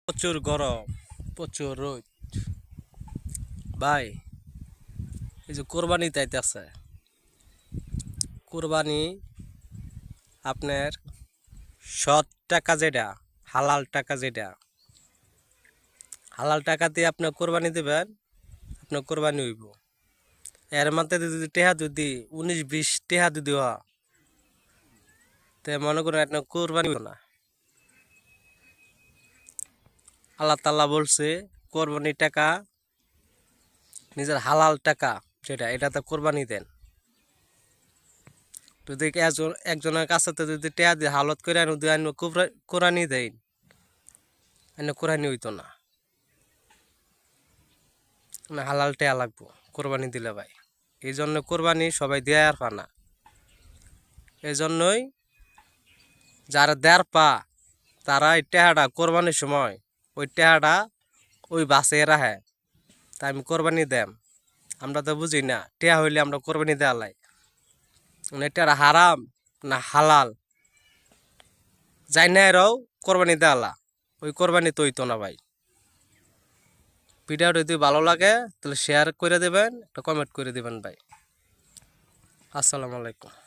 প্রচুর গরম, প্রচুর রোদ। ভাই, এই যে কোরবানি তাইতেছে, কোরবানি আপনার সৎ টাকা যেটা, হালাল টাকা যেটা, হালাল টাকা দিয়ে আপনার কোরবানি দেবেন, আপনার কোরবানি হইব। এর মাত্র যদি টেহা যদি 19-20 টেহা যদি হয়, তে মনে করেন আপনার কোরবানি হইব না। আল্লাহ তাআলা বলছে কোরবানি টাকা নিজের হালাল টাকা যেটা, এটাতে কোরবানি দেন। যদি একজনের কাছে তো যদি টেয়া দিয়ে হালত করে যদি কোরআনি দেয়, কোরআনি হইতো না। হালাল টেয়া লাগবো কোরবানি দিলে ভাই। এই জন্য কোরবানি সবাই দেয় আর পা না। এই জন্যই যারা দেয়ার পা, তারা এই টেহাটা কোরবানির সময় ওই টেহাটা ওই বাসে রাখে, তাই আমি কোরবানি দেম। আমরা তো বুঝি না টেয়া হইলে আমরা কোরবানি দেওয়া লাই, টেহাটা হারাম না হালাল যাই না, এরাও কোরবানি দেওয়ালা, ওই কোরবানি তো হইতো না ভাই। ভিডিওটা যদি ভালো লাগে তাহলে শেয়ার করে দেবেন, একটা কমেন্ট করে দেবেন ভাই। আসসালামু আলাইকুম।